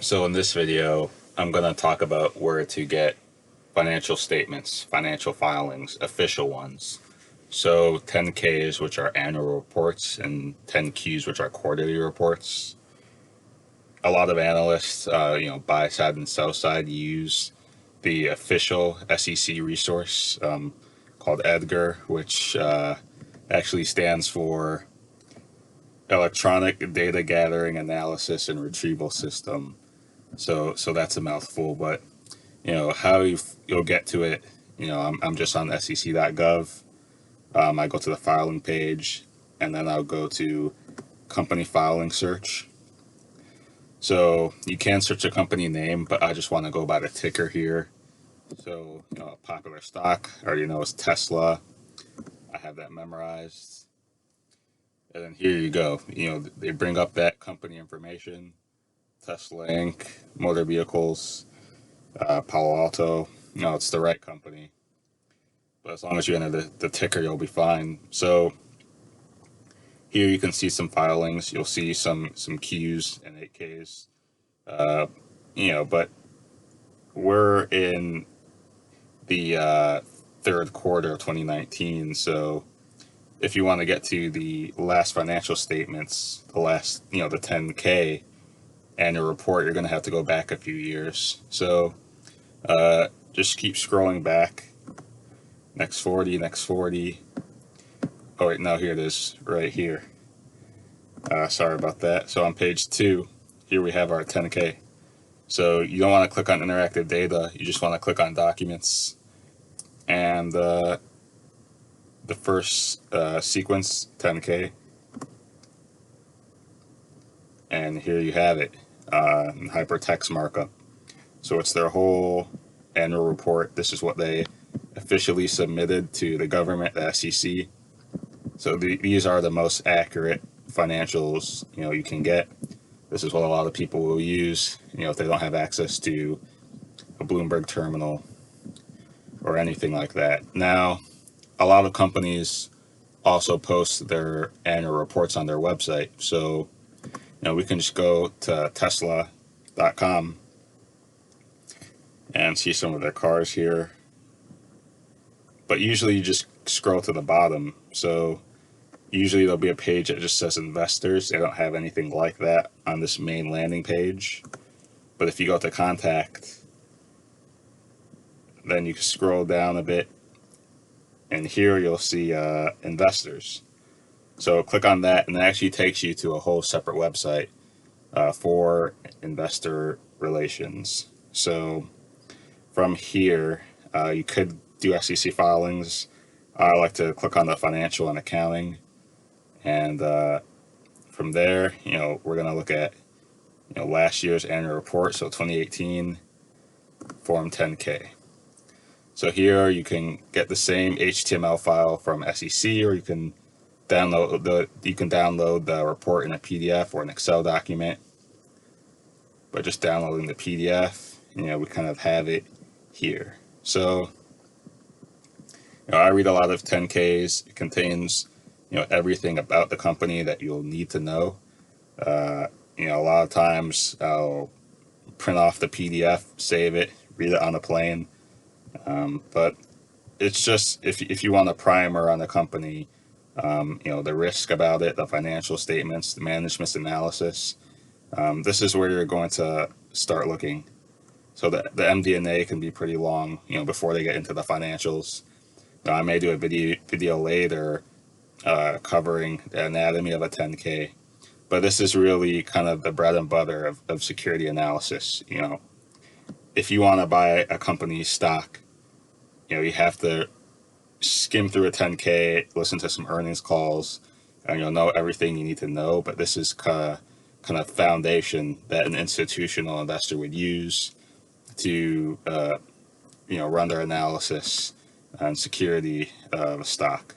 So in this video, I'm going to talk about where to get financial statements, financial filings, official ones. So 10Ks, which are annual reports, and 10Qs, which are quarterly reports. A lot of analysts, buy side and sell side, use the official SEC resource called EDGAR, which actually stands for Electronic Data Gathering, Analysis, and Retrieval System. So that's a mouthful, but how you'll get to it. I'm just on sec.gov. I go to the filing page, and then I'll go to company filing search. So you can search a company name, but I just want to go by the ticker here. So a popular stock I already know is Tesla. I have that memorized. And then here you go. They bring up that company information. Tesla Inc., Motor Vehicles, Palo Alto. It's the right company. But as long as you enter the ticker, you'll be fine. So here you can see some filings. You'll see some Qs and 8Ks. But we're in the third quarter of 2019. So if you want to get to the last financial statements, the 10K annual report, you're going to have to go back a few years. So just keep scrolling back. Next 40, next 40. Oh, wait, no, here it is, right here. Sorry about that. So on page 2, here we have our 10K. So you don't want to click on interactive data. You just want to click on documents. And the first sequence, 10K. And here you have it, in hypertext markup. So it's their whole annual report. This is what they officially submitted to the government, the SEC. So these are the most accurate financials you can get. This is what a lot of people will use if they don't have access to a Bloomberg terminal or anything like that. Now, a lot of companies also post their annual reports on their website. So we can just go to tesla.com and see some of their cars here. But usually you just scroll to the bottom. So usually there'll be a page that just says investors. They don't have anything like that on this main landing page. But if you go to contact, then you can scroll down a bit, and here you'll see investors. So click on that, and it actually takes you to a whole separate website for investor relations. So from here, you could do SEC filings. I like to click on the financial and accounting, and from there, we're going to look at last year's annual report, so 2018 Form 10K. So here you can get the same HTML file from SEC, or you can download the report in a PDF or an Excel document. But just downloading the PDF, we kind of have it here. So I read a lot of 10Ks. It contains everything about the company that you'll need to know. A lot of times I'll print off the PDF, save it, read it on the plane. But it's just if you want a primer on the company, the risk about it, the financial statements, the management's analysis, this is where you're going to start looking. So the MD&A can be pretty long, before they get into the financials. I may do a video later covering the anatomy of a 10K, but this is really kind of the bread and butter of security analysis. If you want to buy a company's stock, you have to skim through a 10K, listen to some earnings calls, and you'll know everything you need to know. But this is kind of foundation that an institutional investor would use to run their analysis and security of a stock.